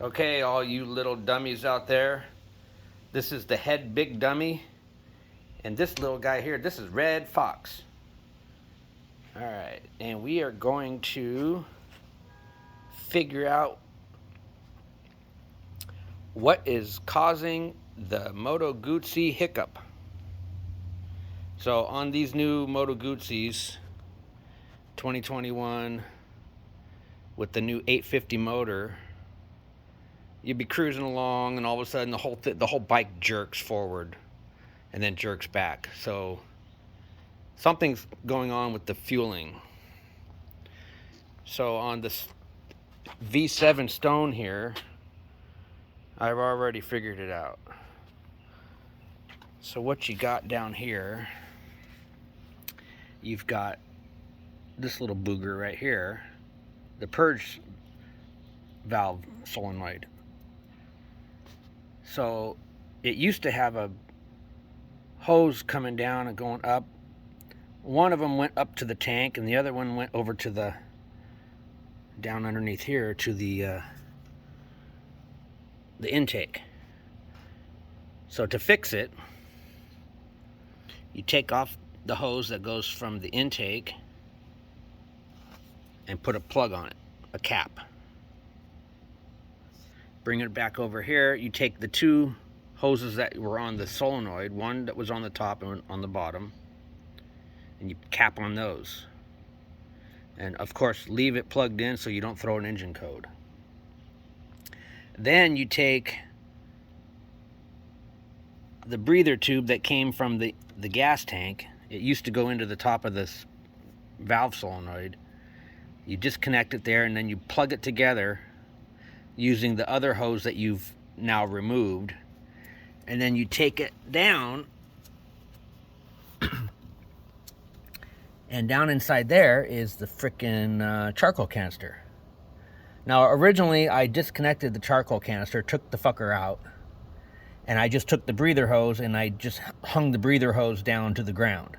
Okay, all you little dummies out there, this is the head big dummy, and this little guy here, this is Red Fox. All right, and we are going to figure out what is causing the Moto Guzzi hiccup. So on these new Moto Guzzis 2021 with the new 850 motor, you'd be cruising along and all of a sudden the whole bike jerks forward and then jerks back. So something's going on with the fueling. So on this V7 Stone here, I've already figured it out. So what you got down here, you've got this little booger right here, the purge valve solenoid. So it used to have a hose coming down and going up. One of them went up to the tank and the other one went over to the, down underneath here to the intake. So to fix it, you take off the hose that goes from the intake and put a plug on it, a cap. Bring it back over here. You take the two hoses that were on the solenoid, one that was on the top and one on the bottom, and you cap on those. And of course, leave it plugged in so you don't throw an engine code. Then you take the breather tube that came from the gas tank. It used to go into the top of this valve solenoid. You disconnect it there and then you plug it together using the other hose that you've now removed. And then you take it down, and down inside there is the frickin' charcoal canister. Now originally I disconnected the charcoal canister, took the fucker out, and I just took the breather hose and I just hung the breather hose down to the ground.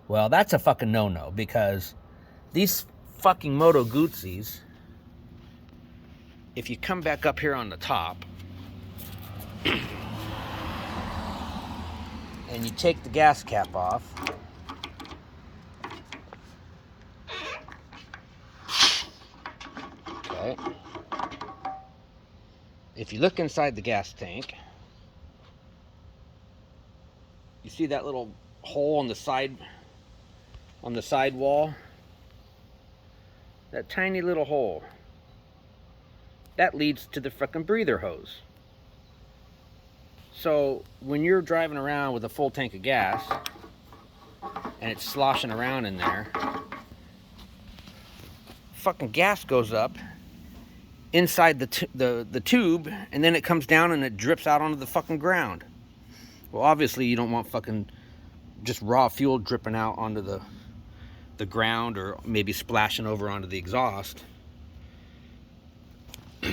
Well, that's a fucking no-no, because these fucking Moto Guzzis, if you come back up here on the top and you take the gas cap off, okay, if you look inside the gas tank, you see that little hole on the side wall? That tiny little hole. That leads to the frickin' breather hose. So when you're driving around with a full tank of gas and it's sloshing around in there, fucking gas goes up inside the tube, and then it comes down and it drips out onto the fucking ground. Well, obviously you don't want fucking just raw fuel dripping out onto the ground or maybe splashing over onto the exhaust.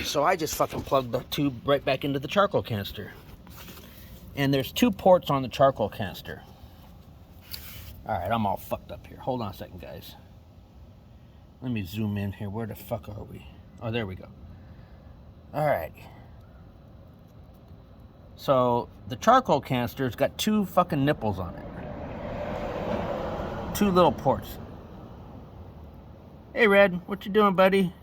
So I just fucking plugged the tube right back into the charcoal canister. And there's two ports on the charcoal canister. Alright, I'm all fucked up here. Hold on a second, guys. Let me zoom in here. Where the fuck are we? Oh, there we go. Alright. So, the charcoal canister's got two fucking nipples on it. Two little ports. Hey, Red, what you doing, buddy?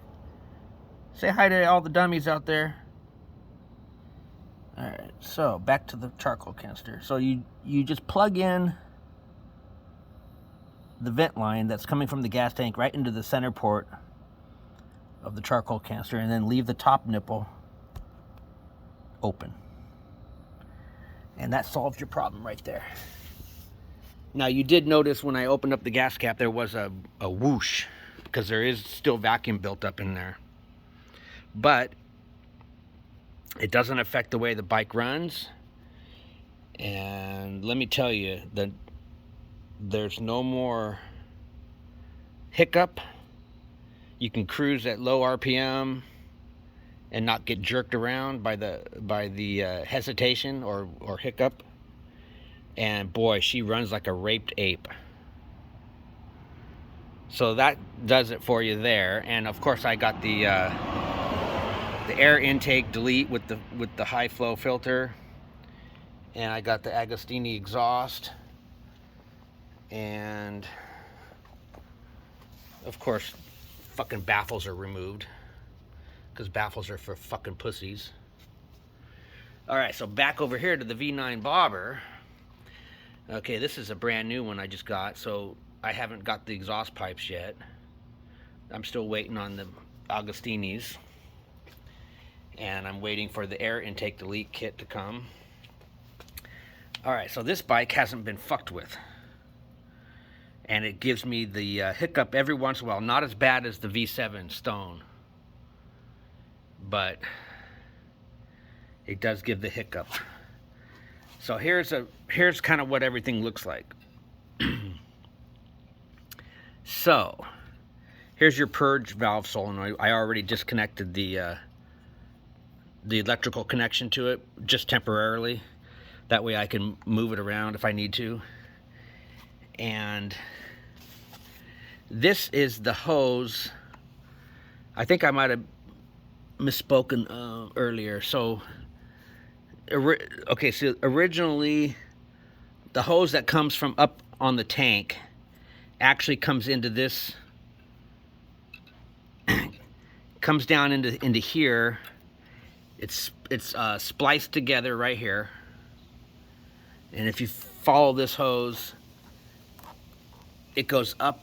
Say hi to all the dummies out there. Alright, so back to the charcoal canister. So you just plug in the vent line that's coming from the gas tank right into the center port of the charcoal canister, and then leave the top nipple open. And that solves your problem right there. Now, you did notice when I opened up the gas cap there was a whoosh, because there is still vacuum built up in there. But it doesn't affect the way the bike runs. And let me tell you that there's no more hiccup. You can cruise at low RPM and not get jerked around by the hesitation or hiccup. And boy, she runs like a raped ape. So that does it for you there. And of course I got the the air intake delete with the high flow filter, and I got the Agostini exhaust, and of course fucking baffles are removed because baffles are for fucking pussies. All right, so back over here to the V9 bobber. Okay, this is a brand new one I just got, so I haven't got the exhaust pipes yet. I'm still waiting on the Agostinis, and I'm waiting for the air intake delete kit to come. All right, so this bike hasn't been fucked with, and it gives me the hiccup every once in a while. Not as bad as the V7 Stone, but it does give the hiccup. So here's kind of what everything looks like. So here's your purge valve solenoid. I already disconnected the electrical connection to it just temporarily. That way I can move it around if I need to. And this is the hose. I think I might have misspoken earlier. So okay, so originally the hose that comes from up on the tank actually comes into this, comes down into here. It's spliced together right here, and if you follow this hose, it goes up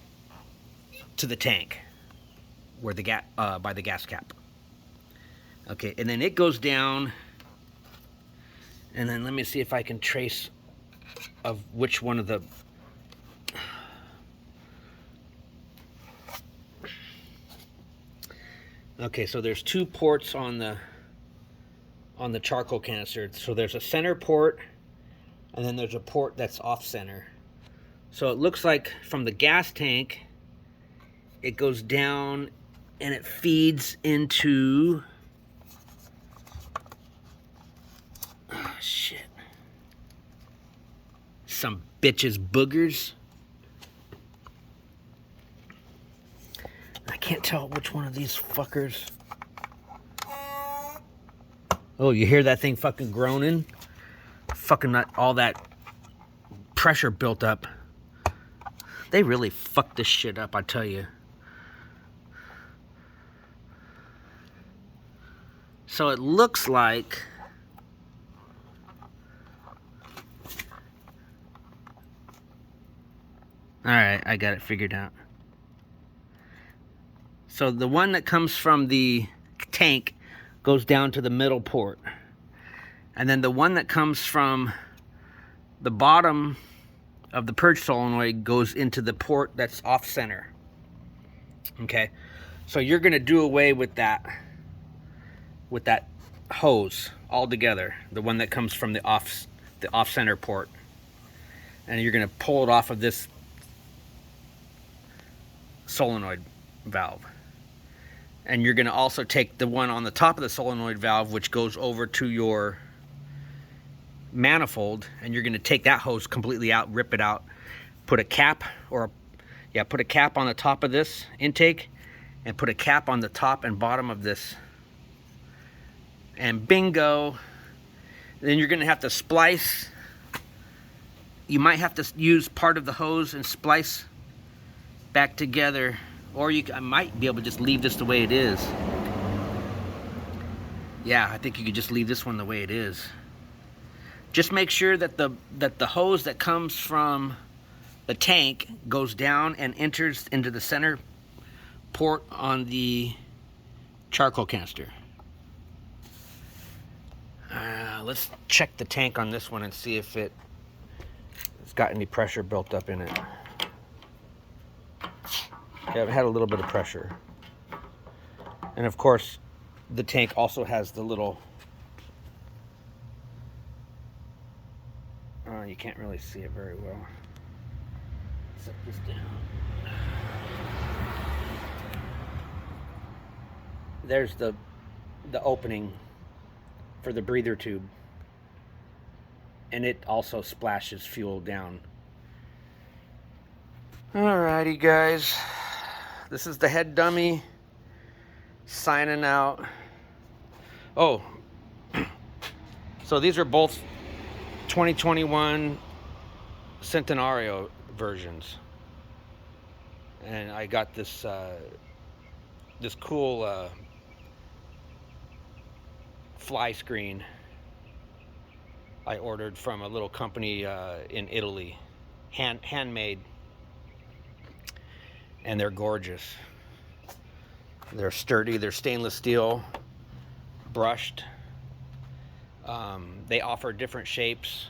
to the tank where the by the gas cap. Okay, and then it goes down. And then let me see if I can trace of which one of the... Okay, so there's two ports on the charcoal canister. So there's a center port, and then there's a port that's off center. So it looks like from the gas tank, it goes down and it feeds into... Oh, shit. Some bitches boogers. I can't tell which one of these fuckers. Oh, you hear that thing fucking groaning? Fucking not all that pressure built up. They really fucked this shit up, I tell you. So it looks like... Alright, I got it figured out. So the one that comes from the tank goes down to the middle port. And then the one that comes from the bottom of the purge solenoid goes into the port that's off center. Okay? So you're going to do away with that hose altogether, the one that comes from the off center port. And you're going to pull it off of this solenoid valve, and you're going to also take the one on the top of the solenoid valve, which goes over to your manifold, and you're going to take that hose completely out, rip it out, put a cap on the top of this intake, and put a cap on the top and bottom of this, and bingo. Then you're going to have to splice. You might have to use part of the hose and splice back together, or I might be able to just leave this the way it is. Yeah, I think you could just leave this one the way it is. Just make sure that the hose that comes from the tank goes down and enters into the center port on the charcoal canister. Let's check the tank on this one and see if it's got any pressure built up in it. Yeah, it had a little bit of pressure. And of course, the tank also has the little... you can't really see it very well. Set this down. There's the opening for the breather tube. And it also splashes fuel down. Alrighty, guys. This is the head dummy signing out. Oh, so these are both 2021 Centanario versions, and I got this this cool fly screen I ordered from a little company in Italy, handmade, and they're gorgeous. They're sturdy. They're stainless steel, brushed. They offer different shapes,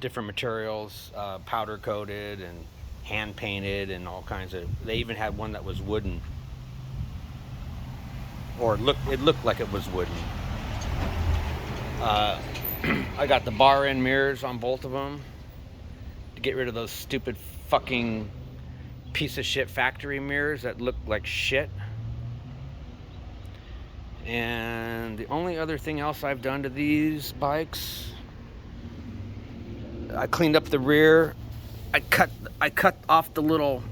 different materials, powder coated and hand painted and all kinds of. They even had one that was wooden, or it looked like it was wooden. I got the bar end mirrors on both of them to get rid of those stupid fucking piece of shit factory mirrors that look like shit. And the only other thing else I've done to these bikes, I cleaned up the rear. I cut off the little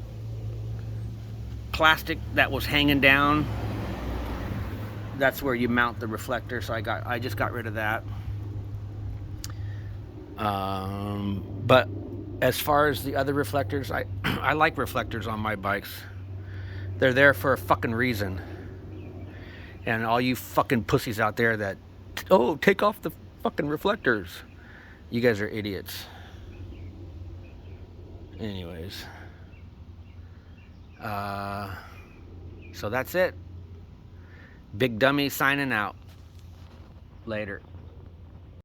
plastic that was hanging down. That's where you mount the reflector, so I just got rid of that. But as far as the other reflectors, I like reflectors on my bikes. They're there for a fucking reason. And all you fucking pussies out there that, oh, take off the fucking reflectors. You guys are idiots. Anyways. So that's it. Big Dummy signing out. Later.